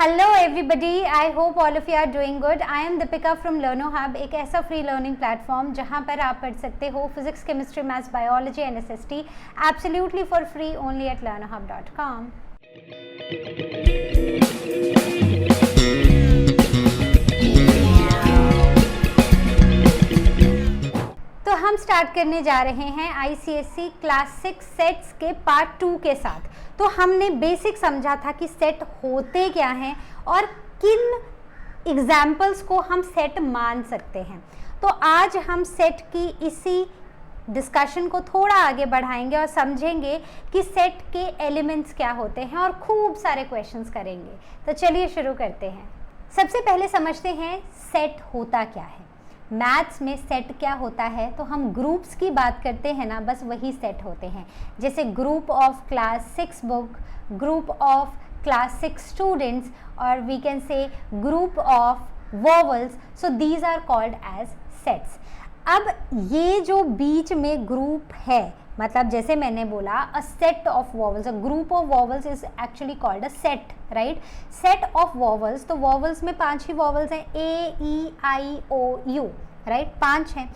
Hello everybody, I hope all of you are doing good. I am Deepika from Learnohub, एक ऐसा free learning platform जहां पर आप पढ़ सकते हो physics, chemistry, maths, biology and SST absolutely for free only at learnohub.com। तो हम स्टार्ट करने जा रहे हैं आईसीएसई क्लास 6 सेट्स के पार्ट 2 के साथ। तो हमने बेसिक समझा था कि सेट होते क्या हैं और किन एग्जाम्पल्स को हम सेट मान सकते हैं। तो आज हम सेट की इसी डिस्कशन को थोड़ा आगे बढ़ाएंगे और समझेंगे कि सेट के एलिमेंट्स क्या होते हैं और खूब सारे क्वेश्चंस करेंगे। तो चलिए शुरू करते हैं। सबसे पहले समझते हैं सेट होता क्या है। मैथ्स में सेट क्या होता है, तो हम ग्रुप्स की बात करते हैं ना, बस वही सेट होते हैं। जैसे group of class 6 book, group of class 6 students, और we can say group of vowels. So these are called as sets. अब ये जो बीच में ग्रुप है, मतलब जैसे मैंने बोला अ set of vowels, a group of vowels is actually called a set, right. Set of vowels, तो वॉवल्स में 5 ही वॉवल्स हैं, ए E I O you, right, 5 हैं।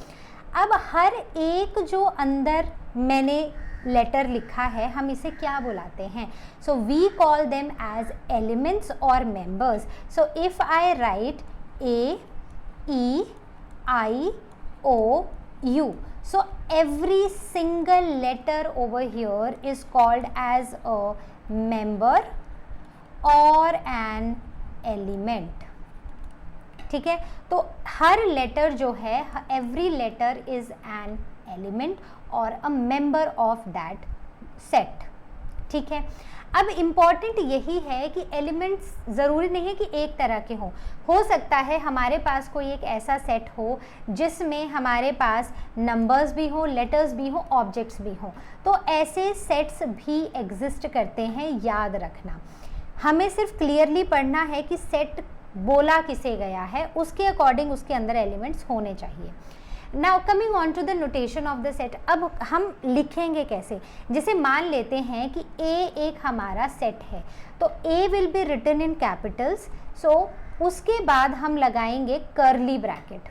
अब हर एक जो अंदर मैंने लेटर लिखा है, हम इसे क्या बुलाते हैं? So we call them as elements और members. So if I write A E I O U, so every single letter over here is called as a member or an element। ठीक है, तो हर लेटर जो है, every letter is an element or a member of that set। ठीक है, अब important यही है कि एलिमेंट्स ज़रूरी नहीं है कि एक तरह के हों। हो सकता है हमारे पास कोई एक ऐसा सेट हो जिसमें हमारे पास नंबर्स भी हो, लेटर्स भी हो, ऑब्जेक्ट्स भी हो। तो ऐसे सेट्स भी एग्जिस्ट करते हैं, याद रखना। हमें सिर्फ क्लियरली पढ़ना है कि सेट बोला किसे गया है, उसके अकॉर्डिंग उसके अंदर एलिमेंट्स होने चाहिए। Now coming on to the notation of the set. अब हम लिखेंगे कैसे? जैसे मान लेते हैं कि ए एक हमारा सेट है, तो A will be written in capitals. So उसके बाद हम लगाएंगे कर्ली ब्रैकेट।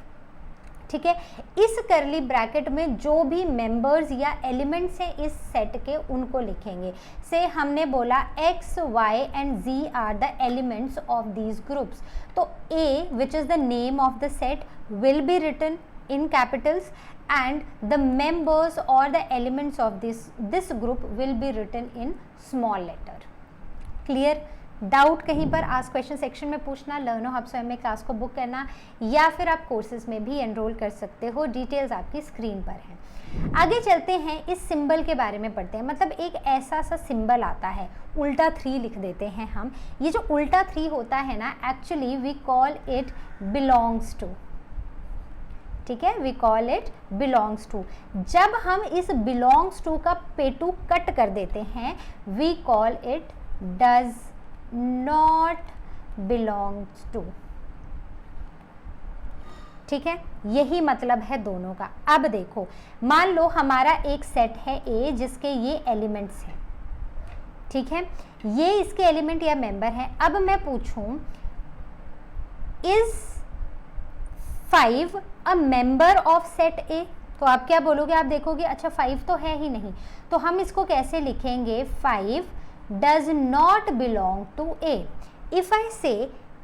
ठीक है, इस कर्ली ब्रैकेट में जो भी मेंबर्स या एलिमेंट्स हैं इस सेट के, उनको लिखेंगे। से हमने बोला x, y and z are the elements of these groups. तो a which is the name of the set will be written in capitals and the members or the elements of this group will be written in small letter। clear? Doubt कहीं पर आज question section में पूछना, लर्नो hub स्वयं में class को book करना, या फिर आप कोर्सेज में भी एनरोल कर सकते हो। डिटेल्स आपकी स्क्रीन पर हैं। आगे चलते हैं, इस सिंबल के बारे में पढ़ते हैं। मतलब एक ऐसा सा सिंबल आता है, उल्टा 3 लिख देते हैं हम। ये जो उल्टा 3 होता है ना, actually we call it belongs to. ठीक है, we call it belongs to. जब हम इस बिलोंग्स टू का पेटू कट कर देते हैं, we call it does not belongs to. ठीक है, यही मतलब है दोनों का। अब देखो, मान लो हमारा एक सेट है ए जिसके ये एलिमेंट्स हैं। ठीक है, ये इसके एलिमेंट या मेंबर हैं। अब मैं पूछूं, is 5 a member of set A? तो आप क्या बोलोगे? आप देखोगे अच्छा 5 तो है ही नहीं, तो हम इसको कैसे लिखेंगे? 5 does not belong to A. If I say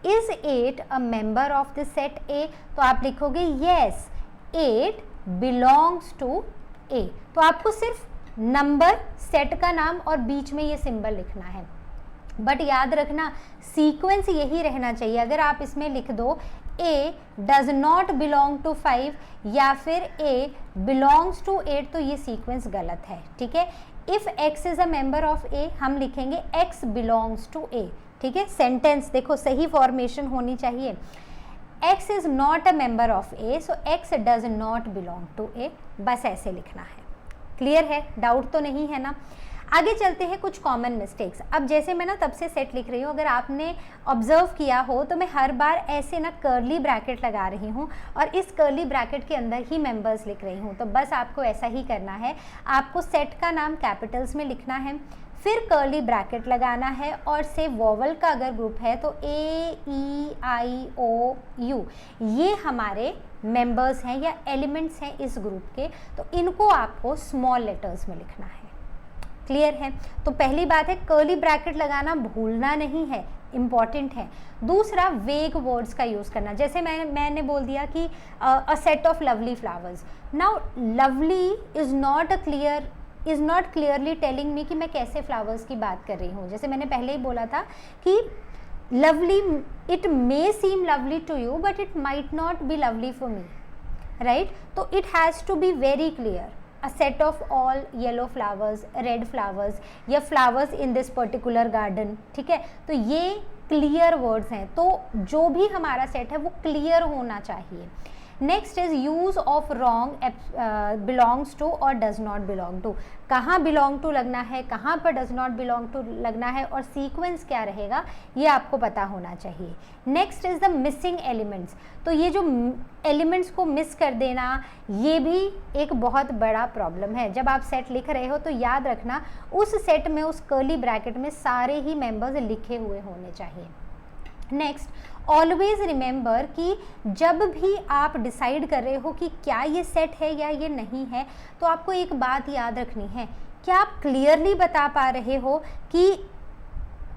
is 8 a member of the set A, तो आप लिखोगे यस 8 बिलोंग्स टू ए। तो आपको सिर्फ नंबर, सेट का नाम और बीच में ये सिंबल लिखना है। बट याद रखना, सीक्वेंस यही रहना चाहिए। अगर आप इसमें लिख दो A does not belong to 5 या फिर A बिलोंग्स टू 8, तो ये सीक्वेंस गलत है। ठीक है, if X is a member of A, हम लिखेंगे X बिलोंग्स टू A। ठीक है, सेंटेंस देखो सही फॉर्मेशन होनी चाहिए। X is not a member of A, so X does not belong to A। बस ऐसे लिखना है। क्लियर है? डाउट तो नहीं है ना? आगे चलते हैं, कुछ कॉमन मिस्टेक्स। अब जैसे मैं ना तब से सेट लिख रही हूँ, अगर आपने ऑब्जर्व किया हो तो मैं हर बार ऐसे ना कर्ली ब्रैकेट लगा रही हूँ और इस कर्ली ब्रैकेट के अंदर ही मेंबर्स लिख रही हूँ। तो बस आपको ऐसा ही करना है। आपको सेट का नाम कैपिटल्स में लिखना है, फिर कर्ली ब्रैकेट लगाना है और से वोवल का अगर ग्रुप है तो A, E, I, O, U, ये हमारे मेंबर्स हैं या एलिमेंट्स हैं इस ग्रुप के, तो इनको आपको स्मॉल लेटर्स में लिखना है। क्लियर है? तो पहली बात है कर्ली ब्रैकेट लगाना भूलना नहीं है, इम्पॉर्टेंट है। दूसरा, वेग वर्ड्स का यूज़ करना, जैसे मैंने बोल दिया कि अ set of lovely flowers. Now lovely is not clearly telling me कि मैं कैसे फ्लावर्स की बात कर रही हूँ। जैसे मैंने पहले ही बोला था कि lovely, it may seem lovely to you but it might not be lovely for me, right? तो it has to be very clear, a set of all yellow flowers, red flowers या flowers in this particular garden, ठीक है? तो ये clear words हैं, तो जो भी हमारा सेट है वो क्लियर होना चाहिए। Next is use of wrong belongs to और डज नॉट बिलोंग टू। कहाँ बिलोंग टू लगना है, कहाँ पर डज नॉट बिलोंग टू लगना है और सीक्वेंस क्या रहेगा, ये आपको पता होना चाहिए। Next is the missing elements. तो ये जो एलिमेंट्स को मिस कर देना, ये भी एक बहुत बड़ा प्रॉब्लम है। जब आप सेट लिख रहे हो तो याद रखना उस सेट में, उस कर्ली ब्रैकेट में सारे ही मेंबर्स लिखे हुए होने चाहिए। नेक्स्ट, ऑलवेज रिमेंबर कि जब भी आप डिसाइड कर रहे हो कि क्या ये सेट है या ये नहीं है, तो आपको एक बात याद रखनी है, क्या आप क्लियरली बता पा रहे हो कि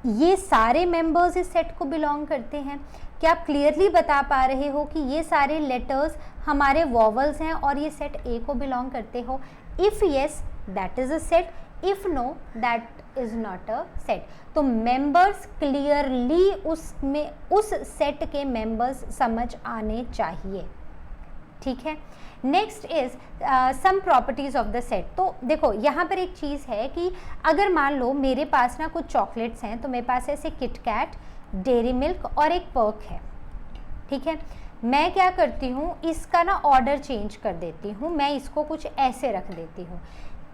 ये सारे मेंबर्स इस सेट को बिलोंग करते हैं? क्या आप क्लियरली बता पा रहे हो कि ये सारे लेटर्स हमारे वॉवल्स हैं और ये सेट ए को बिलोंग करते हो? If yes, that is a set, if no, that is not a set. तो मेंबर्स क्लियरली उसमें उस सेट के मेंबर्स समझ आने चाहिए, ठीक है? Next is some properties of the set. तो देखो यहाँ पर एक चीज़ है कि अगर मान लो मेरे पास ना कुछ चॉकलेट्स हैं, तो मेरे पास ऐसे किटकैट, डेयरी मिल्क और एक पर्क है, ठीक है? मैं क्या करती हूँ, इसका ना ऑर्डर चेंज कर देती हूँ, मैं इसको कुछ ऐसे रख देती हूँ।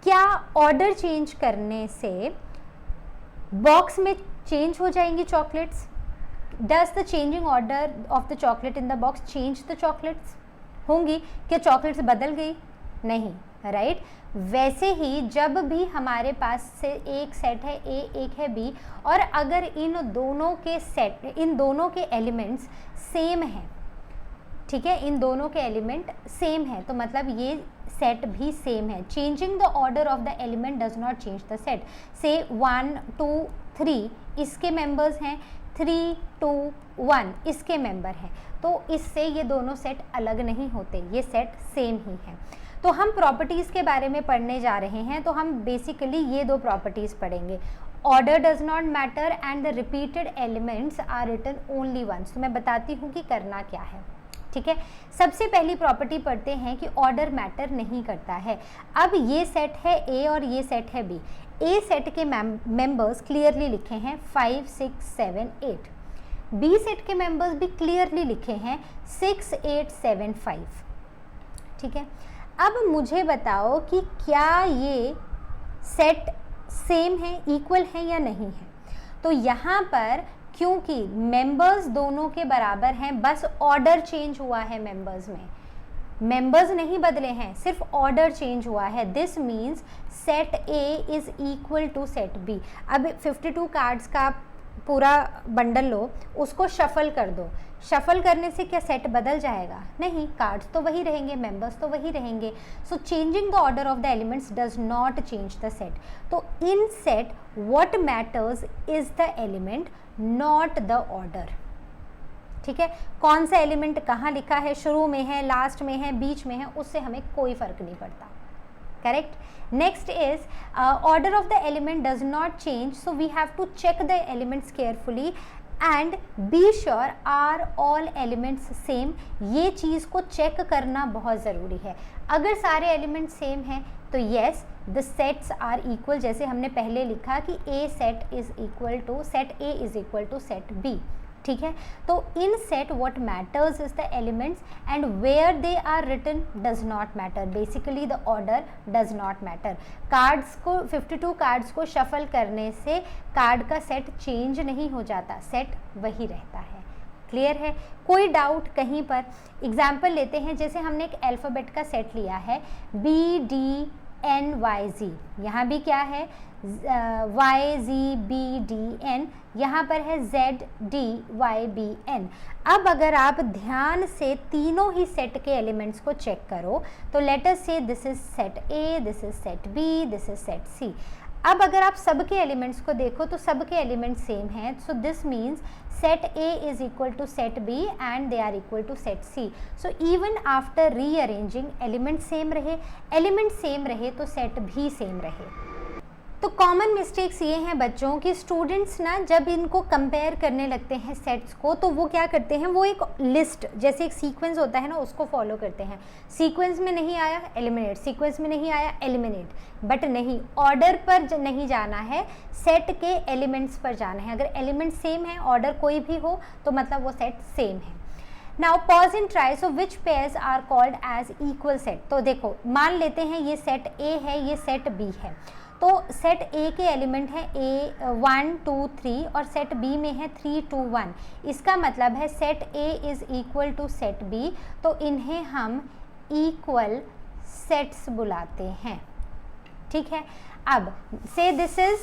क्या ऑर्डर चेंज करने से बॉक्स में चेंज हो जाएंगी chocolates? Does the changing order of the chocolate in the box change the chocolates? होंगी? क्या चॉकलेट्स बदल गई? नहीं, राइट? वैसे ही जब भी हमारे पास से एक सेट है ए, एक है बी, और अगर इन दोनों के एलिमेंट्स सेम हैं, ठीक है, इन दोनों के एलिमेंट सेम है, तो मतलब ये सेट भी सेम है। Changing the order of the element does not change the set. से 1, 2, 3 इसके मेंबर्स हैं, 3, 2, 1 इसके मेंबर हैं, तो इससे ये दोनों सेट अलग नहीं होते, ये सेट सेम ही है। तो हम प्रॉपर्टीज़ के बारे में पढ़ने जा रहे हैं, तो हम बेसिकली ये दो प्रॉपर्टीज़ पढ़ेंगे। Order does not matter and the repeated elements are written only once. तो मैं बताती हूँ कि करना क्या है, ठीक है? सबसे पहली प्रॉपर्टी पढ़ते हैं कि ऑर्डर मैटर नहीं करता है। अब ये सेट है ए और ये सेट है बी। ए सेट के मेंबर्स क्लियरली लिखे हैं 5, 6, 7, 8। बी सेट के मेंबर्स भी क्लियरली लिखे हैं 6, 8, 7, 5, ठीक है? अब मुझे बताओ कि क्या ये सेट सेम है, इक्वल है या नहीं है? तो यहाँ पर क्योंकि मेंबर्स दोनों के बराबर हैं, बस ऑर्डर चेंज हुआ है मेंबर्स में, मेंबर्स नहीं बदले हैं, सिर्फ ऑर्डर चेंज हुआ है। This means set A is equal to set B. अब 52 कार्ड्स का पूरा बंडल लो, उसको शफल कर दो। शफल करने से क्या सेट बदल जाएगा? नहीं, कार्ड्स तो वही रहेंगे, मेंबर्स तो वही रहेंगे। So changing the order of the elements does not change the set. तो in set what matters is the element, not the order, ठीक है? कौन सा एलिमेंट कहाँ लिखा है, शुरू में है, लास्ट में है, बीच में है, उससे हमें कोई फर्क नहीं पड़ता, correct? Next is order of the element does not change, so we have to check the elements carefully and be sure are all elements same. ये चीज़ को चेक करना बहुत ज़रूरी है। अगर सारे एलिमेंट सेम हैं तो yes the sets are equal, जैसे हमने पहले लिखा कि a set is equal to set A is equal to set B, ठीक है? तो in set what matters is the elements and where they are written does not matter. Basically the order does not matter. Cards को 52 cards को shuffle करने से card का set change नहीं हो जाता, सेट वही रहता है। क्लियर है? कोई डाउट कहीं पर? एग्जाम्पल लेते हैं, जैसे हमने एक अल्फ़ाबेट का सेट लिया है B, D, NYZ, यहाँ भी क्या है YZBDN, यहाँ पर है ZDYBN। अब अगर आप ध्यान से तीनों ही सेट के एलिमेंट्स को चेक करो तो लेट अस से this is set A, this is set B, this is set C। अब अगर आप सबके एलिमेंट्स को देखो तो सबके एलिमेंट्स सेम हैं, so this means set A is equal to set B and they are equal to set C. So even after rearranging element same रहे तो सेट भी सेम रहे। तो कॉमन मिस्टेक्स ये हैं बच्चों कि स्टूडेंट्स ना जब इनको कंपेयर करने लगते हैं सेट्स को तो वो क्या करते हैं, वो एक लिस्ट जैसे एक सीक्वेंस होता है ना उसको फॉलो करते हैं। सीक्वेंस में नहीं आया एलिमिनेट, सीक्वेंस में नहीं आया एलिमिनेट, बट नहीं, ऑर्डर पर नहीं जाना है, सेट के एलिमेंट्स पर जाना है। अगर एलिमेंट सेम है, ऑर्डर कोई भी हो तो मतलब वो सेट सेम है। Now pause and try, so which pairs are called as equal set. तो देखो मान लेते हैं ये सेट A है, ये सेट B है, तो सेट A के एलिमेंट है A 1 2 3 और सेट B में है 3 2 1। इसका मतलब है set A is equal to set B, तो इन्हें हम इक्वल सेट्स बुलाते हैं। ठीक है, अब से this is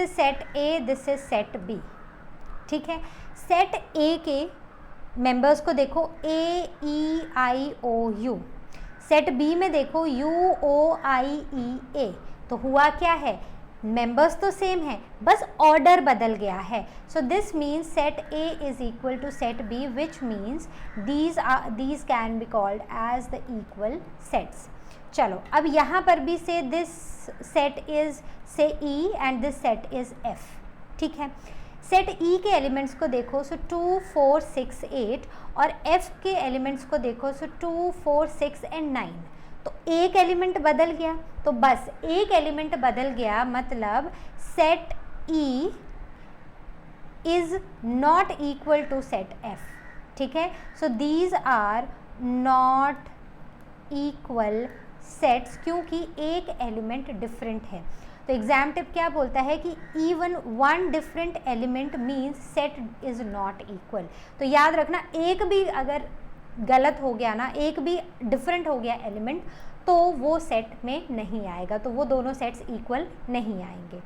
set A, this is set B। ठीक है, सेट A के मेंबर्स को देखो A E I O U, set B में देखो UOIEA। तो हुआ क्या है, मेंबर्स तो सेम है, बस ऑर्डर बदल गया है। So this means set A is equal to set B, which means these can be called as the equal sets. चलो अब यहाँ पर भी say this set is say E and this set is F। ठीक है, set E के एलिमेंट्स को देखो सो 2 4 6 8 और F के एलिमेंट्स को देखो सो 2 4 6 एंड 9। तो एक एलिमेंट बदल गया, तो बस एक एलिमेंट बदल गया मतलब set E is not equal to set F। ठीक है, so these are not equal sets क्योंकि एक एलिमेंट डिफरेंट है। तो एग्जाम टिप क्या बोलता है कि even one different element means set is not equal. तो याद रखना, एक भी अगर गलत हो गया ना, एक भी डिफरेंट हो गया एलिमेंट तो वो सेट में नहीं आएगा, तो वो दोनों सेट्स इक्वल नहीं आएंगे।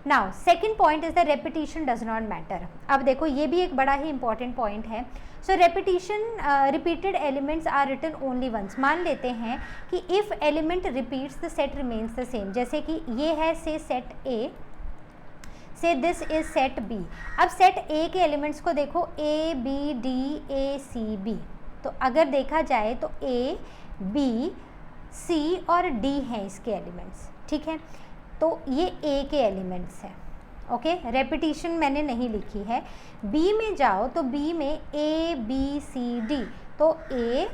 Now second point is the repetition does not matter. अब देखो ये भी एक बड़ा ही इंपॉर्टेंट पॉइंट है। So repetition, repeated elements are written only once. मान लेते हैं कि if element repeats the set remains the same, जैसे कि ये है say set A, say this is set B। अब सेट A के एलिमेंट्स को देखो A B D A C B। तो अगर देखा जाए तो A B C और D हैं इसके एलिमेंट्स। ठीक है, तो ये A के एलिमेंट्स हैं। ओके, रेपिटेशन मैंने नहीं लिखी है। B में जाओ तो B में A B C D, तो A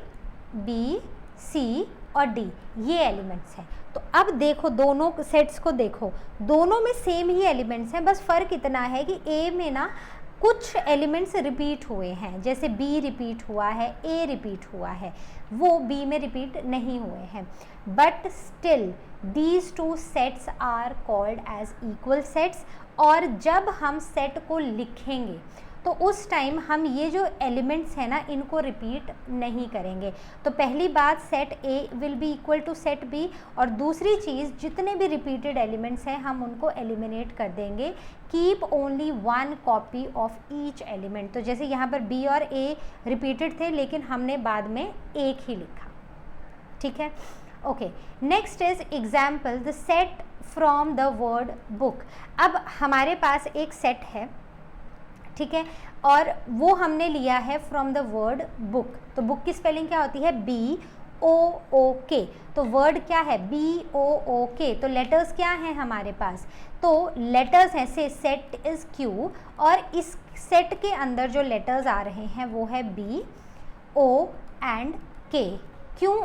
B C और D ये एलिमेंट्स हैं। तो अब देखो दोनों सेट्स को देखो, दोनों में सेम ही एलिमेंट्स हैं, बस फ़र्क इतना है कि A में ना कुछ एलिमेंट्स रिपीट हुए हैं, जैसे B रिपीट हुआ है, A रिपीट हुआ है, वो B में रिपीट नहीं हुए हैं। But still these two sets are called as equal sets. और जब हम सेट को लिखेंगे तो उस टाइम हम ये जो एलिमेंट्स हैं ना इनको रिपीट नहीं करेंगे। तो पहली बात, set A will be equal to set B, और दूसरी चीज़ जितने भी रिपीटेड एलिमेंट्स हैं हम उनको एलिमिनेट कर देंगे। Keep only one copy of each element. तो जैसे यहाँ पर B और A रिपीटेड थे लेकिन हमने बाद में एक ही लिखा। ठीक है, okay, next is example the set from the word book. अब हमारे पास एक सेट है, ठीक है, और वो हमने लिया है फ्रॉम द वर्ड बुक। तो बुक की स्पेलिंग क्या होती है, BOOK। तो वर्ड क्या है, BOOK। तो लेटर्स क्या हैं हमारे पास, तो लेटर्स हैं से सेट इज़ Q, और इस सेट के अंदर जो लेटर्स आ रहे हैं वो है B, O एंड K। क्यों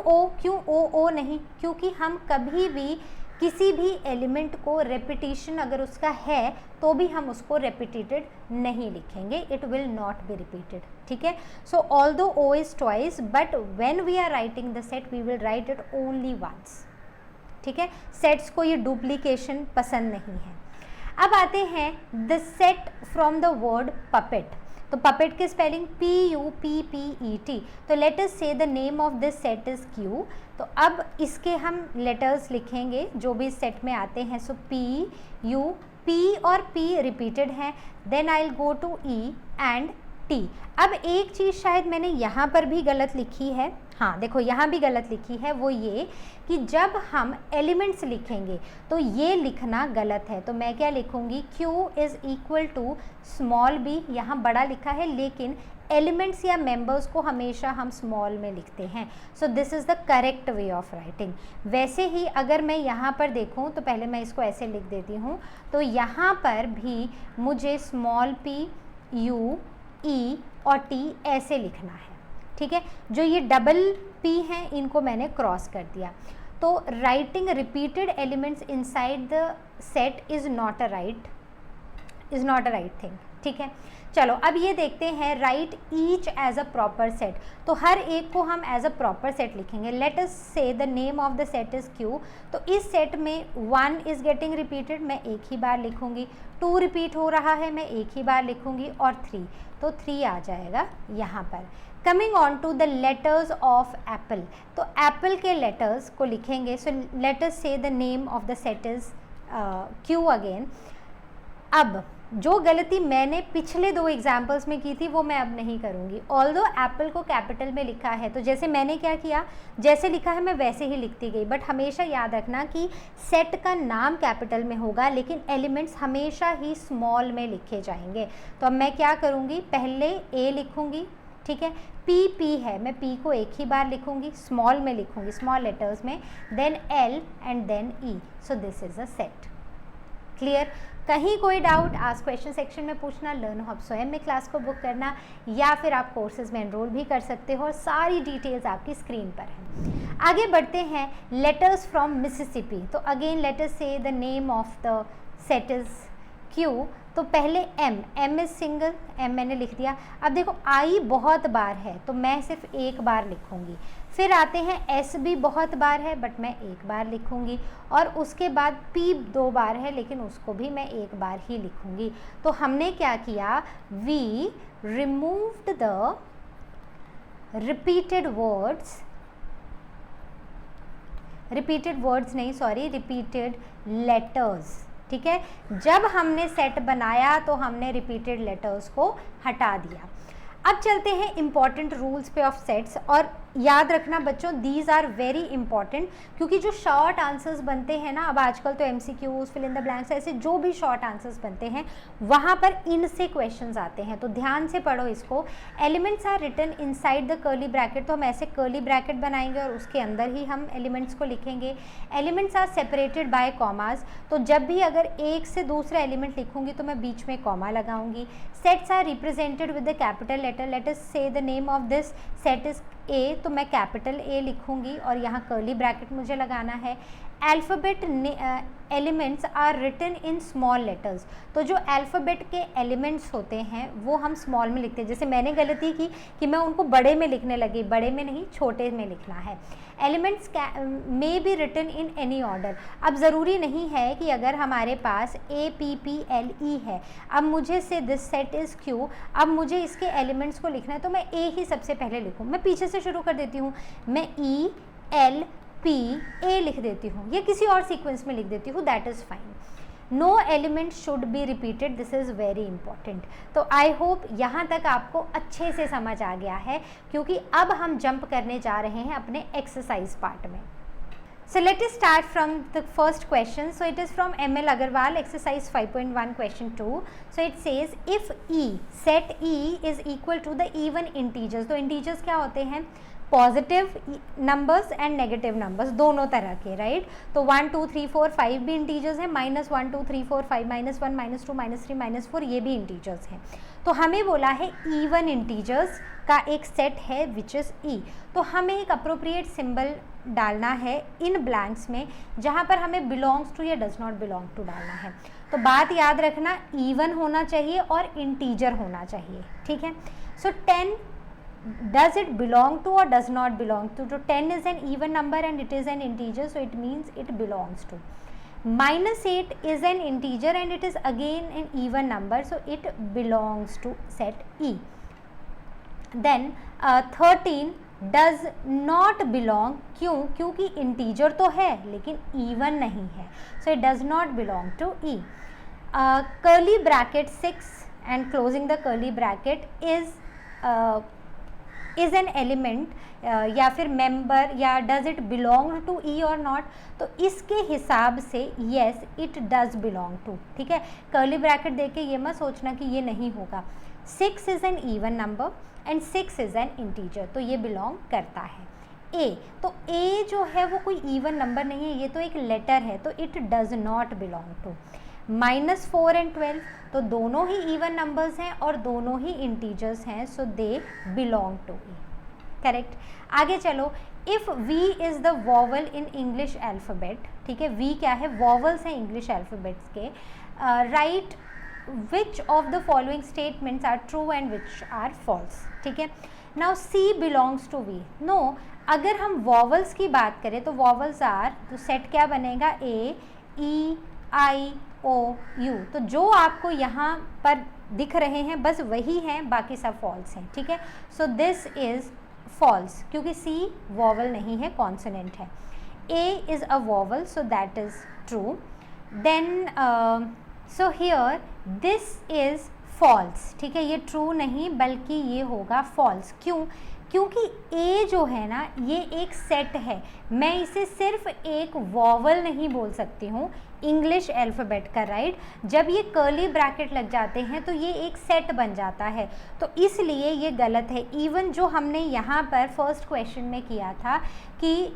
O नहीं, क्योंकि हम कभी भी किसी भी एलिमेंट को रेपिटेशन अगर उसका है तो भी हम उसको रेपिटेटेड नहीं लिखेंगे, it will not be repeated. ठीक है, so although O is twice but when we are writing the set we will write it only once. ठीक है, सेट्स को ये डुप्लीकेशन पसंद नहीं है। अब आते हैं the set from the word puppet. तो पपेट की स्पेलिंग PUPPET। तो late us say the name of this set is Q। तो अब इसके हम लेटर्स लिखेंगे जो भी सेट में आते हैं। सो PU, P और P रिपीटेड हैं, then I will go to E and T। अब एक चीज़ शायद मैंने यहाँ पर भी गलत लिखी है, हाँ देखो यहाँ भी गलत लिखी है, वो ये कि जब हम एलिमेंट्स लिखेंगे तो ये लिखना गलत है। तो मैं क्या लिखूँगी, Q is equal to small b, यहाँ बड़ा लिखा है लेकिन एलिमेंट्स या मेंबर्स को हमेशा हम स्मॉल में लिखते हैं। So this is the correct way of writing. वैसे ही अगर मैं यहाँ पर देखूँ तो पहले मैं इसको ऐसे लिख देती हूँ, तो यहाँ पर भी मुझे स्मॉल p, U, E और T ऐसे लिखना है, ठीक है। जो ये डबल P हैं इनको मैंने क्रॉस कर दिया। तो writing repeated elements inside the set is not a right thing, ठीक है। चलो अब ये देखते हैं, write each as a proper set. तो हर एक को हम एज अ प्रॉपर सेट लिखेंगे। Let us say the name of the set is Q। तो इस सेट में 1 इज़ गेटिंग रिपीटेड, मैं एक ही बार लिखूंगी। 2 रिपीट हो रहा है, मैं एक ही बार लिखूंगी, और 3, तो 3 आ जाएगा यहाँ पर। Coming on to the letters of apple, तो एप्पल के लेटर्स को लिखेंगे। So let us say the name of the set is Q again. अब जो गलती मैंने पिछले 2 एग्जाम्पल्स में की थी वो मैं अब नहीं करूँगी। ऑल्दो एप्पल को कैपिटल में लिखा है, तो जैसे मैंने क्या किया, जैसे लिखा है मैं वैसे ही लिखती गई। बट हमेशा याद रखना कि सेट का नाम कैपिटल में होगा लेकिन एलिमेंट्स हमेशा ही स्मॉल में लिखे जाएंगे। तो अब मैं क्या करूँगी, पहले A लिखूँगी, ठीक है। P है, मैं P को एक ही बार लिखूँगी, स्मॉल में लिखूँगी, स्मॉल लेटर्स में, then L and then E। So this is a set. Clear? कहीं कोई डाउट आज क्वेश्चन सेक्शन में पूछना, लर्न हब स्वयं में क्लास को बुक करना, या फिर आप कोर्सेज में एनरोल भी कर सकते हो, और सारी डिटेल्स आपकी स्क्रीन पर हैं। आगे बढ़ते हैं, लेटर्स फ्रॉम मिसिसिपी। तो again let us say the name of the set is Q। तो पहले M इज सिंगल, M मैंने लिख दिया। अब देखो I बहुत बार है तो मैं सिर्फ एक बार लिखूंगी। फिर आते हैं S भी बहुत बार है बट मैं एक बार लिखूंगी, और उसके बाद P 2 बार है लेकिन उसको भी मैं एक बार ही लिखूंगी। तो हमने क्या किया, we removed the repeated letters, ठीक है। जब हमने सेट बनाया तो हमने रिपीटेड लेटर्स को हटा दिया। अब चलते हैं इम्पॉर्टेंट रूल्स पे ऑफ सेट्स, और याद रखना बच्चों दीज आर वेरी इंपॉर्टेंट, क्योंकि जो शॉर्ट आंसर्स बनते हैं ना, अब आजकल तो MCQs, fill in the blanks, ऐसे जो भी शॉर्ट आंसर्स बनते हैं वहाँ पर इनसे क्वेश्चंस आते हैं, तो ध्यान से पढ़ो इसको। Elements are written inside the curly bracket, तो हम ऐसे कर्ली ब्रैकेट बनाएंगे और उसके अंदर ही हम एलिमेंट्स को लिखेंगे। Elements are separated by commas, तो जब भी अगर एक से दूसरा एलिमेंट लिखूंगी तो मैं बीच में कॉमा लगाऊंगी। Sets are represented with the capital letter, let us say the name of this set is A, तो मैं कैपिटल A लिखूंगी और यहाँ कर्ली ब्रैकेट मुझे लगाना है। Alphabet elements are written in small letters, तो जो अल्फ़ाबेट के एलिमेंट्स होते हैं वो हम स्मॉल में लिखते हैं। जैसे मैंने गलती की कि मैं उनको बड़े में लिखने लगी, बड़े में नहीं छोटे में लिखना है। Elements may be written in any order, अब ज़रूरी नहीं है कि अगर हमारे पास APPLE है, अब मुझे से दिस सेट इज़ Q, अब मुझे इसके एलिमेंट्स को लिखना है तो मैं A ही सबसे पहले लिखूँ। मैं पीछे से शुरू कर देती हूँ, मैं ELPA लिख देती हूँ, या किसी और सीक्वेंस में लिख देती हूँ, that is fine. No element should be repeated, this is very important. तो आई होप यहाँ तक आपको अच्छे से समझ आ गया है, क्योंकि अब हम जंप करने जा रहे हैं अपने एक्सरसाइज पार्ट में। So let us start from the first question. So it is from ML Agarwal, exercise 5.1 question 2. So it says if set E is equal to the even integers, तो integers क्या होते हैं, positive numbers and negative numbers, दोनों तरह के, right. तो 1 2 3 4 5 भी integers हैं, -1 2 3 4 5 -1 -2 -3 -4 ये भी इंटीजर्स हैं। तो हमें बोला है इवन इंटीजर्स का एक सेट है विच इज़ E, तो हमें एक अप्रोप्रिएट सिंबल डालना है इन ब्लैंक्स में जहाँ पर हमें बिलोंग्स टू या डज नॉट बिलोंग टू डालना है। तो बात याद रखना, इवन होना चाहिए और इंटीजर होना चाहिए, ठीक है। सो 10 does it belong to or does not belong to? So 10 is an even number and it is an integer, so it means it belongs to. -8 is an integer and it is again an even number, so it belongs to set E. Then 13 does not belong, क्यों? क्योंकि integer तो है लेकिन even नहीं है, so it does not belong to E. Curly bracket 6 and closing the curly bracket is an element या फिर member या does it belong to E or not, तो इसके हिसाब से yes it does belong to, ठीक है। curly bracket देख के ये मत सोचना कि ये नहीं होगा। 6 is an even number and 6 is an integer, तो ये belong करता है। A, तो A जो है वो कोई even number नहीं है, ये तो एक letter है, तो it does not belong to। -4 and 12 तो दोनों ही even numbers हैं और दोनों ही integers हैं, so they belong to E, correct. आगे चलो, if V is the vowel in English alphabet, ठीक है, V क्या है? वॉवल्स हैं इंग्लिश अल्फ़ाबेट्स के। Right which of the following statements are true and which are false, ठीक है। Now C belongs to V, no, अगर हम वॉवल्स की बात करें तो वॉवल्स आर, तो सेट क्या बनेगा? A, E, I, O, U, तो जो आपको यहाँ पर दिख रहे हैं बस वही हैं, बाकी सब फॉल्स हैं, ठीक है। सो दिस इज़ फॉल्स, क्योंकि C वॉवल नहीं है, कॉन्सोनेंट है। A is a vowel, so that is true. Then so here this is false, ठीक है, ये ट्रू नहीं बल्कि ये होगा फॉल्स। क्यों? क्योंकि A जो है ना ये एक सेट है, मैं इसे सिर्फ एक वॉवल नहीं बोल सकती हूँ इंग्लिश अल्फ़ाबेट का, राइट। जब ये कर्ली ब्रैकेट लग जाते हैं तो ये एक सेट बन जाता है, तो इसलिए ये गलत है। इवन जो हमने यहाँ पर फर्स्ट क्वेश्चन में किया था कि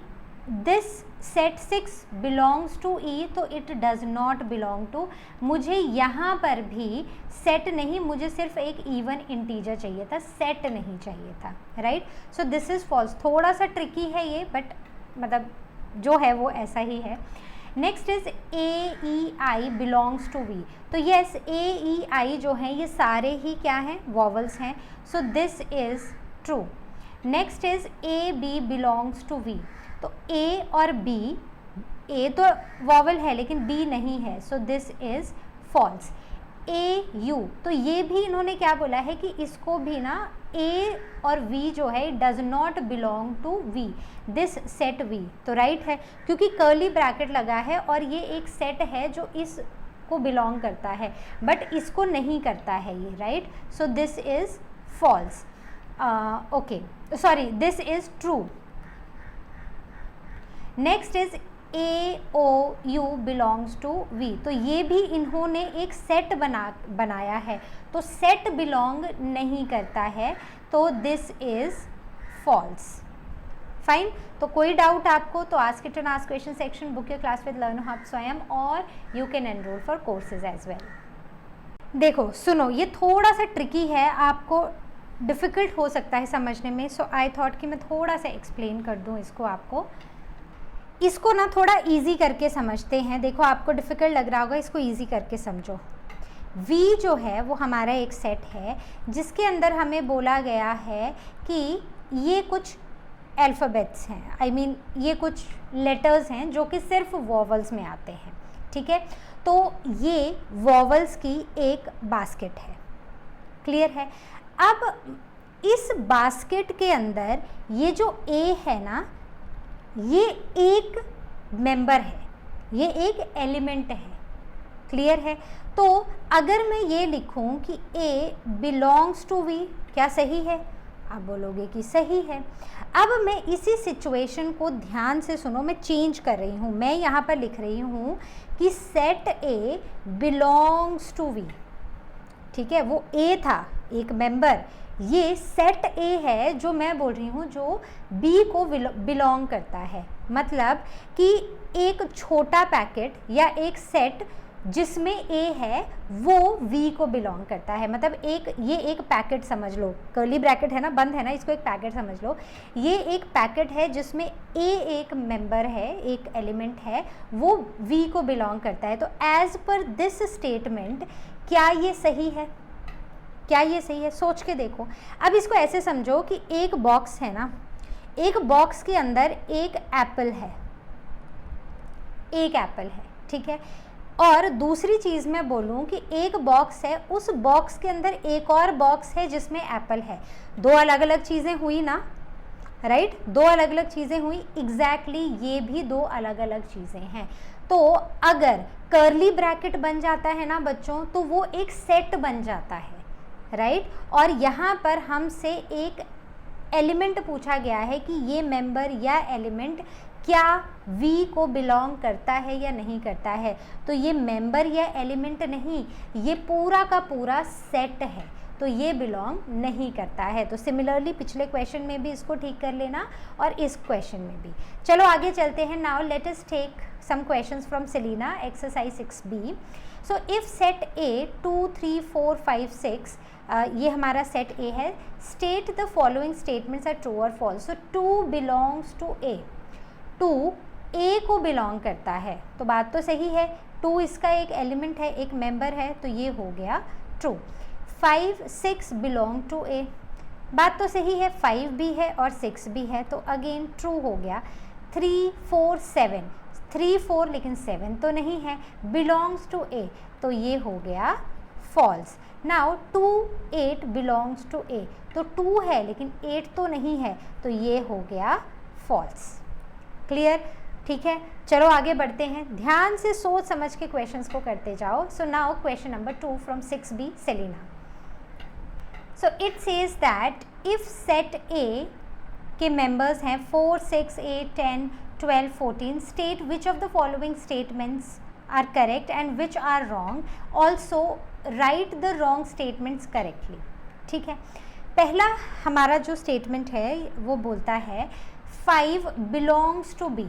this set 6 belongs to E, तो it does not belong to, मुझे यहाँ पर भी सेट नहीं, मुझे सिर्फ एक इवन इंटीजर चाहिए था, सेट नहीं चाहिए था, right. So this is false. थोड़ा सा ट्रिकी है ये, बट मतलब जो है वो ऐसा ही है। Next is A, E, I belongs to V, तो येस A, E, I जो हैं ये सारे ही क्या हैं? वॉवल्स हैं, so this is true. Next is A, B belongs to V, तो A और B, A तो वॉवल है लेकिन B नहीं है, so this is false. A, U, तो ये भी इन्होंने क्या बोला है कि इसको भी ना A और V जो है does not belong to V, this set V, तो राइट है क्योंकि कर्ली ब्रैकेट लगा है और ये एक सेट है जो इसको बिलोंग करता है, बट इसको नहीं करता है ये, right. So this is false, okay, sorry, this is true. Next is A, O, U belongs to V, तो ये भी इन्होंने एक सेट बनाया है, तो सेट बिलोंग नहीं करता है, तो दिस इज़ फॉल्स। फाइन, तो कोई डाउट आपको तो ask it and ask question section, book your class with लर्नो hub Swayam, और you can enrol for courses as well. देखो सुनो, ये थोड़ा सा ट्रिकी है, आपको डिफ़िकल्ट हो सकता है समझने में, सो आई थॉट कि मैं थोड़ा सा एक्सप्लेन कर दूँ इसको आपको। इसको ना थोड़ा इजी करके समझते हैं। देखो आपको डिफ़िकल्ट लग रहा होगा, इसको इजी करके समझो। V जो है वो हमारा एक सेट है जिसके अंदर हमें बोला गया है कि ये कुछ अल्फ़ाबेट्स हैं, आई मीन ये कुछ लेटर्स हैं जो कि सिर्फ वॉवल्स में आते हैं, ठीक है। तो ये वॉवल्स की एक बास्केट है, क्लियर है। अब इस बास्केट के अंदर ये जो A है ना, ये एक मेंबर है, ये एक एलिमेंट है, क्लियर है। तो अगर मैं ये लिखूं कि A बिलोंग्स टू V, क्या सही है? आप बोलोगे कि सही है। अब मैं इसी सिचुएशन को ध्यान से सुनो, मैं चेंज कर रही हूँ, मैं यहाँ पर लिख रही हूँ कि set A belongs to V, ठीक है, वो A था एक मेंबर, ये सेट A है जो मैं बोल रही हूँ जो B को बिलोंग करता है, मतलब कि एक छोटा पैकेट या एक सेट जिसमें A है वो V को बिलोंग करता है, मतलब ये एक पैकेट समझ लो, कर्ली ब्रैकेट है ना, बंद है ना, इसको एक पैकेट समझ लो। ये एक पैकेट है जिसमें A एक मेंबर है, एक एलिमेंट है, वो V को बिलोंग करता है। तो एज पर दिस स्टेटमेंट क्या ये सही है? क्या ये सही है? सोच के देखो। अब इसको ऐसे समझो कि एक बॉक्स है ना, एक बॉक्स के अंदर एक एप्पल है, एक एप्पल है, ठीक है। और दूसरी चीज़ मैं बोलूँ कि एक बॉक्स है, उस बॉक्स के अंदर एक और बॉक्स है जिसमें एप्पल है, दो अलग अलग चीज़ें हुई ना, राइट, दो अलग अलग चीज़ें हुई, एग्जैक्टली ये भी दो अलग अलग चीज़ें हैं। तो अगर कर्ली ब्रैकेट बन जाता है ना बच्चों, तो वो एक सेट बन जाता है, राइट। और यहाँ पर हमसे एक एलिमेंट पूछा गया है कि ये मेंबर या एलिमेंट क्या V को बिलोंग करता है या नहीं करता है। तो ये मेंबर या एलिमेंट नहीं, ये पूरा का पूरा सेट है, तो ये बिलोंग नहीं करता है। तो सिमिलरली पिछले क्वेश्चन में भी इसको ठीक कर लेना और इस क्वेश्चन में भी। चलो आगे चलते हैं। Now let us take some questions from Selina, exercise 6B। सो इफ सेट A 2 3 4 5 6, ये हमारा सेट A है, state the following statements are true और false. So 2 belongs to A, 2 A को बिलोंग करता है, तो बात तो सही है, 2 इसका एक एलिमेंट है, एक मेंबर है, तो ये हो गया ट्रू। 5 6 बिलोंग टू A, बात तो सही है, 5 भी है और 6 भी है, तो अगेन ट्रू हो गया। 3 4 7, 3 4 लेकिन 7 तो नहीं है, बिलोंग्स टू A, तो ये हो गया false. Now 2 8 belongs to A, तो 2 है लेकिन 8 तो नहीं है, तो ये हो गया फॉल्स। क्लियर, ठीक है। चलो आगे बढ़ते हैं, ध्यान से सोच समझ के क्वेश्चंस को करते जाओ। So now question number 2 from 6B Selina. So it says that if set A के मेंबर्स हैं 4 6 8 10 12 14, state which of the following statements are correct and which are wrong, also write the wrong statements correctly. ठीक है, पहला हमारा जो statement है वो बोलता है 5 बिलोंग्स टू B,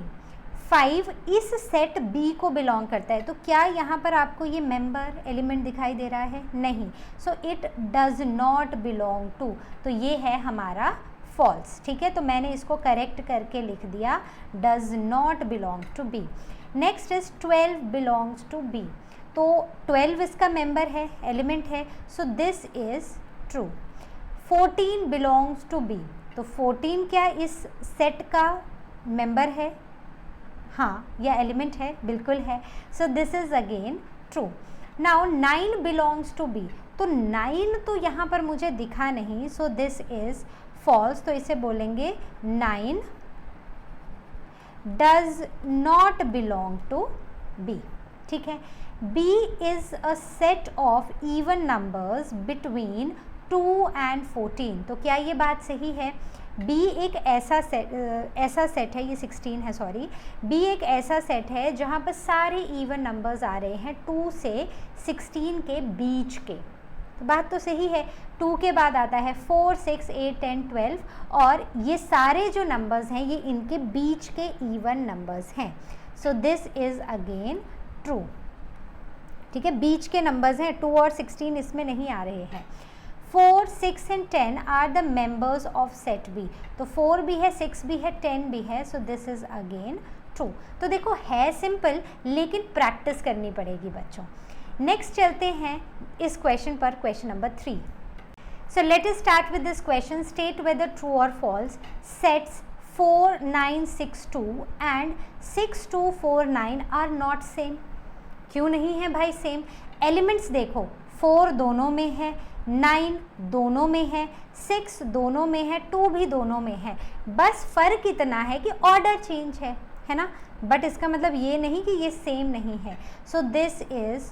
5 इस सेट B को बिलोंग करता है। तो क्या यहाँ पर आपको ये मेंबर एलिमेंट दिखाई दे रहा है? नहीं। So it does not belong to, तो ये है हमारा फॉल्स। ठीक है, तो मैंने इसको करेक्ट करके लिख दिया, does not belong to B। Next is 12 belongs to B, तो 12 इसका मेंबर है, एलिमेंट है, so this is true. 14 belongs to B, तो 14 क्या इस सेट का मेंबर है? हाँ, या एलिमेंट है, बिल्कुल है, so this is again true. Now 9 belongs to B, तो 9 तो यहाँ पर मुझे दिखा नहीं, सो दिस इज फॉल्स, तो इसे बोलेंगे 9 does not belong to B। ठीक है, B is a set of even numbers between 2 and 14, तो क्या ये बात सही है? B एक ऐसा सेट है, ये 16 है सॉरी, B एक ऐसा सेट है जहाँ पर सारे इवन नंबर्स आ रहे हैं 2 से 16 के बीच के, तो बात तो सही है। 2 के बाद आता है 4 6 8 10 12, और ये सारे जो नंबर्स हैं ये इनके बीच के इवन नंबर्स हैं, so this is again true. ठीक है, बीच के नंबर्स हैं, 2 और 16 इसमें नहीं आ रहे हैं। 4 6 and 10 are the members of set B, तो 4 भी है, 6 भी है, 10 भी है, so this is again true. तो देखो है सिंपल, लेकिन प्रैक्टिस करनी पड़ेगी बच्चों। नेक्स्ट चलते हैं इस क्वेश्चन पर, question number 3। So let us start with this question, state whether true और false sets 4 9 6 2 and 6 2 4 9 are not same. क्यों नहीं है भाई सेम? एलिमेंट्स देखो, 4 दोनों में है, 9 दोनों में है, 6 दोनों में है, 2 भी दोनों में है, बस फ़र्क इतना है कि ऑर्डर चेंज है ना, बट इसका मतलब ये नहीं कि ये सेम नहीं है, so this is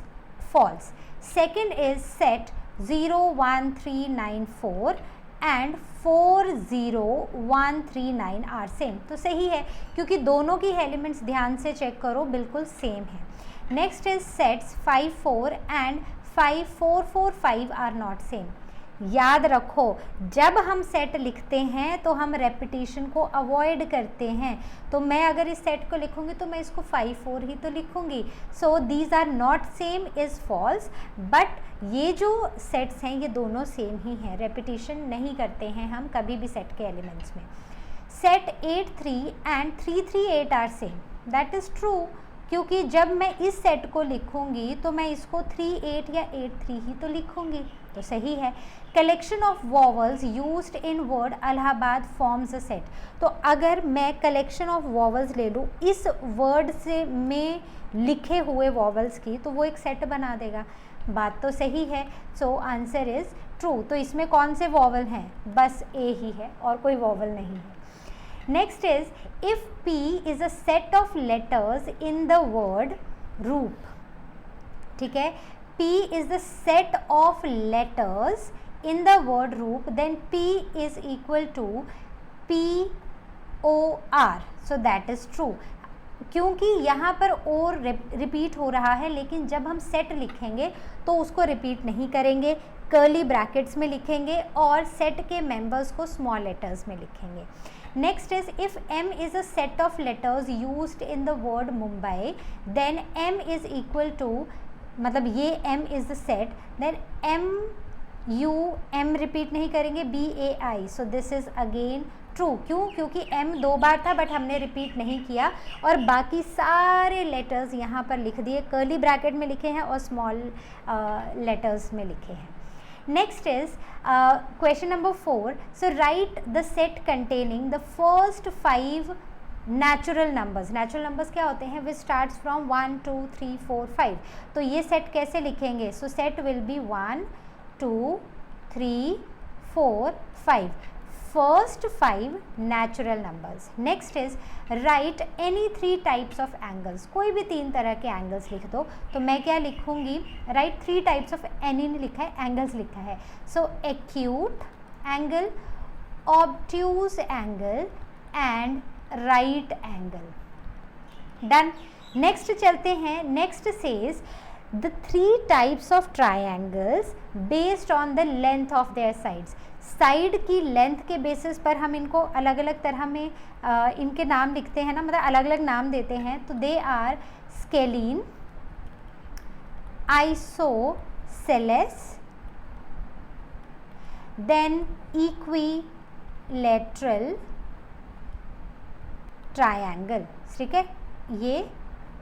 false. Second is set 0 1 3 9 4 and 4 0 1 3 9 are same, तो सही है क्योंकि दोनों की एलिमेंट्स ध्यान से चेक करो बिल्कुल सेम है। Next is sets 5 4 and 5 4 4 5 are not same. याद रखो, जब हम सेट लिखते हैं तो हम रेपिटेशन को अवॉइड करते हैं, तो मैं अगर इस सेट को लिखूंगी तो मैं इसको 5 4 ही तो लिखूंगी, so these are not same is false. But ये जो सेट्स हैं ये दोनों सेम ही हैं, रेपिटेशन नहीं करते हैं हम कभी भी सेट के एलिमेंट्स में। Set 8 3 and 3 3 8 are same, that is true, क्योंकि जब मैं इस सेट को लिखूंगी तो मैं इसको 3 8 या 8 3 ही तो लिखूंगी, तो सही है। Collection of vowels used in word Allahabad forms a set. तो अगर मैं कलेक्शन ऑफ वॉवल्स ले लूँ इस वर्ड से में लिखे हुए वॉवल्स की, तो वो एक सेट बना देगा। बात तो सही है। So answer is true. तो इसमें कौन से वॉवल हैं? बस ए ही है और कोई वॉवल नहीं है। Next is if P is a set of letters in the word रूप। ठीक है, P is the set of letters in the word roop, then P is equal to POR. So that is true. क्योंकि यहाँ पर और repeat हो रहा है, लेकिन जब हम सेट लिखेंगे तो उसको रिपीट नहीं करेंगे, कर्ली ब्रैकेट्स में लिखेंगे और सेट के मेंबर्स को स्मॉल लेटर्स में लिखेंगे। Next is if M is a set of letters used in the word Mumbai, then M is equal to, मतलब ये M is the set, then M repeat नहीं करेंगे, BAI, so this is again true. क्यों? क्योंकि M 2 बार था but हमने repeat नहीं किया और बाकी सारे लेटर्स यहाँ पर लिख दिए, कर्ली ब्रैकेट में लिखे हैं और स्मॉल लेटर्स में लिखे हैं। Next is question number 4। So right the set containing the first 5 natural numbers. Natural numbers क्या होते हैं? विच स्टार्ट्स फ्रॉम 1 2 3 4 5। तो ये सेट कैसे लिखेंगे? सो set will B 1 2 3 4 5, first 5 natural numbers. Next is right any 3 types of angles. कोई भी 3 तरह के एंगल्स लिख दो। तो मैं क्या लिखूंगी? राइट 3 टाइप्स ऑफ, एनी नहीं लिखा है, एंगल्स लिखा है। So acute angle, obtuse angle and right angle. Done. Next चलते हैं। Next says the 3 types of triangles based on the length of their sides. Side की लेंथ के बेसिस पर हम इनको अलग अलग तरह में इनके नाम लिखते हैं ना, मतलब अलग अलग नाम देते हैं। तो they are scalene, isosceles, then equilateral triangle. ठीक है, ये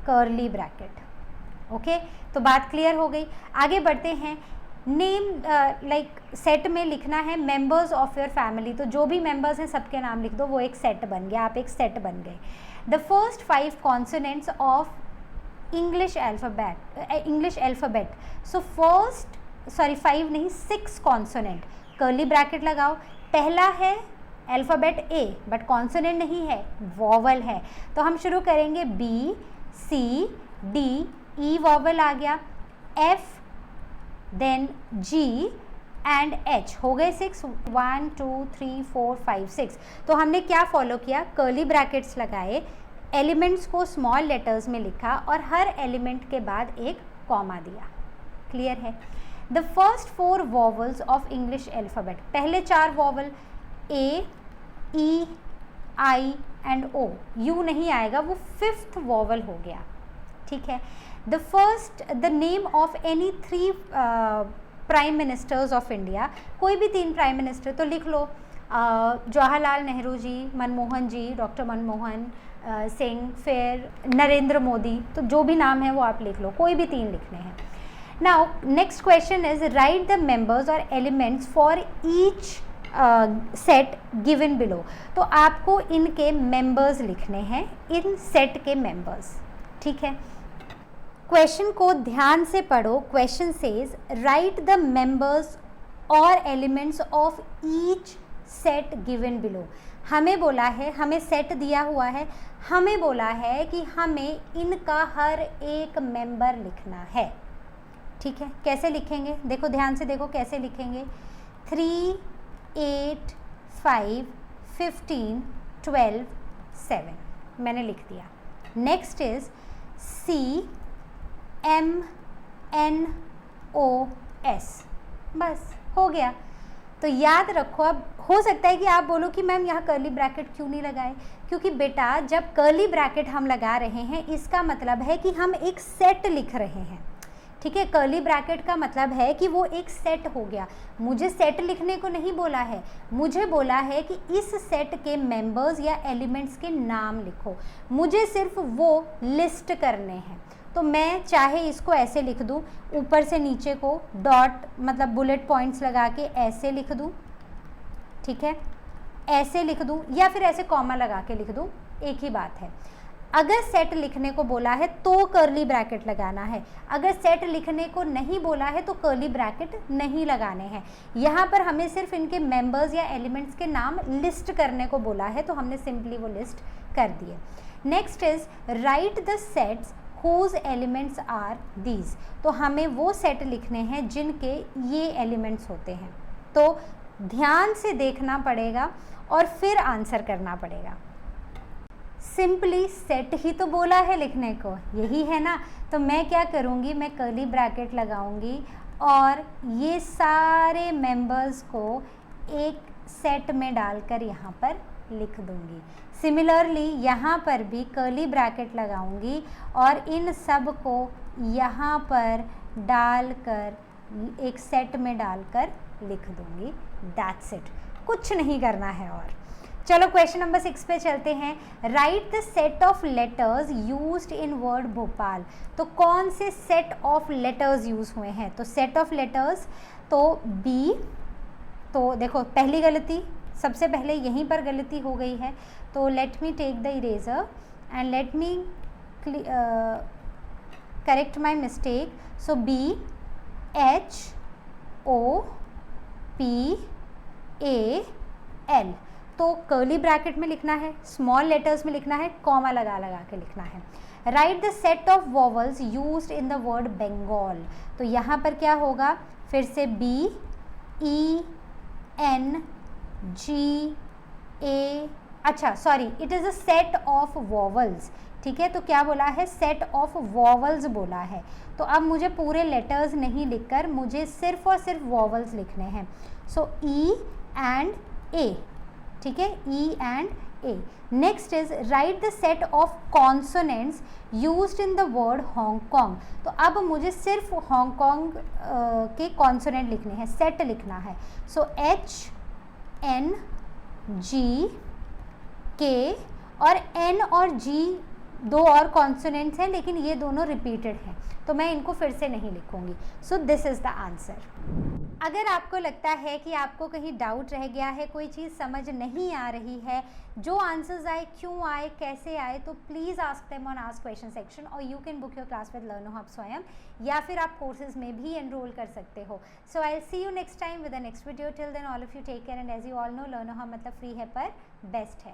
कर्ली ब्रैकेट। ओके, तो बात क्लियर हो गई। आगे बढ़ते हैं। नेम लाइक सेट में लिखना है मेंबर्स ऑफ योर फैमिली। तो जो भी मेंबर्स हैं सबके नाम लिख दो, वो एक सेट बन गया, आप एक सेट बन गए। The first 5 consonants of English alphabet. So first 5 नहीं 6 कॉन्सोनेंट, कर्ली ब्रैकेट लगाओ। पहला है अल्फ़ाबेट A बट कॉन्सोनेंट नहीं है, वॉवल है। तो हम शुरू करेंगे B, C, D, E vowel आ गया, F, then G and H। हो गए 6, 1 2 3 4 5 6। तो हमने क्या फॉलो किया? कर्ली ब्रैकेट्स लगाए, एलिमेंट्स को स्मॉल लेटर्स में लिखा और हर एलिमेंट के बाद एक कॉमा दिया। क्लियर है? The first 4 vowels of English alphabet. पहले 4 vowel A, E, I and O। U नहीं आएगा, वो 5th वॉवल हो गया। ठीक है। The name of any 3 prime ministers of India. कोई भी 3 प्राइम मिनिस्टर तो लिख लो, जवाहरलाल नेहरू जी, मनमोहन जी, डॉक्टर मनमोहन सिंह, फिर नरेंद्र मोदी। तो जो भी नाम है वो आप लिख लो, कोई भी 3 लिखने हैं। Now next question is write the members और elements for each set given below. तो आपको इनके मेंबर्स लिखने हैं, इन सेट के मेंबर्स। ठीक है, क्वेश्चन को ध्यान से पढ़ो। Question says write the members और elements of each set given below. हमें बोला है, हमें सेट दिया हुआ है, हमें बोला है कि हमें इनका हर एक मेंबर लिखना है। ठीक है, कैसे लिखेंगे? देखो ध्यान से देखो कैसे लिखेंगे। 3 8 5 15 12 7 मैंने लिख दिया। नेक्स्ट इज CMNOS, बस हो गया। तो याद रखो। अब हो सकता है कि आप बोलो कि मैम यहाँ कर्ली ब्रैकेट क्यों नहीं लगाए? क्योंकि बेटा जब कर्ली ब्रैकेट हम लगा रहे हैं इसका मतलब है कि हम एक सेट लिख रहे हैं। ठीक है, कर्ली ब्रैकेट का मतलब है कि वो एक सेट हो गया। मुझे सेट लिखने को नहीं बोला है, मुझे बोला है कि इस सेट के मेंबर्स या एलिमेंट्स के नाम लिखो। मुझे सिर्फ वो लिस्ट करने हैं, तो मैं चाहे इसको ऐसे लिख दूँ, ऊपर से नीचे को डॉट मतलब बुलेट पॉइंट्स लगा के ऐसे लिख दूँ, ठीक है, ऐसे लिख दूँ, या फिर ऐसे कॉमा लगा के लिख दूँ, एक ही बात है। अगर सेट लिखने को बोला है तो कर्ली ब्रैकेट लगाना है, अगर सेट लिखने को नहीं बोला है तो कर्ली ब्रैकेट नहीं लगाने हैं। यहाँ पर हमें सिर्फ इनके मेंबर्स या एलिमेंट्स के नाम लिस्ट करने को बोला है, तो हमने सिंपली वो लिस्ट कर दिए। Next is write the sets whose elements are these, तो हमें वो सेट लिखने हैं जिनके ये एलिमेंट्स होते हैं। तो ध्यान से देखना पड़ेगा और फिर आंसर करना पड़ेगा। सिंपली सेट ही तो बोला है लिखने को, यही है ना। तो मैं क्या करूँगी, मैं कर्ली ब्रैकेट लगाऊंगी और ये सारे मेंबर्स को एक सेट में डालकर यहाँ पर लिख दूँगी। सिमिलरली यहाँ पर भी कर्ली ब्रैकेट लगाऊंगी और इन सब को यहाँ पर डालकर एक सेट में डालकर लिख दूँगी। दैट्स इट, कुछ नहीं करना है। और चलो क्वेश्चन नंबर 6 पे चलते हैं। Right the set of letters used in word Bhopal, तो कौन से सेट ऑफ लेटर्स यूज़ हुए हैं। तो सेट ऑफ लेटर्स तो बी, तो देखो पहली गलती, सबसे पहले यहीं पर गलती हो गई है, तो let me take the eraser and let me correct my mistake. So B H O P A L, तो कर्ली ब्रैकेट में लिखना है, स्मॉल लेटर्स में लिखना है, कॉमा लगा लगा के लिखना है। Write the set of vowels used in the word Bengal, तो यहाँ पर क्या होगा, फिर से बी ई एन जी ए, अच्छा sorry, it is a set of vowels, ठीक है। तो क्या बोला है, सेट ऑफ वॉवल्स बोला है। तो अब मुझे पूरे लेटर्स नहीं लिखकर मुझे सिर्फ और सिर्फ वॉवल्स लिखने हैं। सो ई एंड ए, ठीक है, E and A. Next is write the set of consonants used in the word Hong Kong, तो अब मुझे सिर्फ हांगकांग के कॉन्सोनेंट लिखने हैं, सेट लिखना है। सो एच एन जी के, और एन और जी दो और कॉन्सोनेंट्स हैं लेकिन ये दोनों रिपीटेड हैं, तो मैं इनको फिर से नहीं लिखूंगी। सो दिस इज़ द आंसर। अगर आपको लगता है कि आपको कहीं डाउट रह गया है, कोई चीज़ समझ नहीं आ रही है, जो आंसर्स आए क्यों आए कैसे आए, तो please ask them on ask question section, और you can book your class with लर्नो hub स्वयं, या फिर आप कोर्सेज में भी एनरोल कर सकते हो। So I will see you next time with the next video. Till then all of you take care, and as you all know Learno Hub मतलब फ्री है पर बेस्ट है।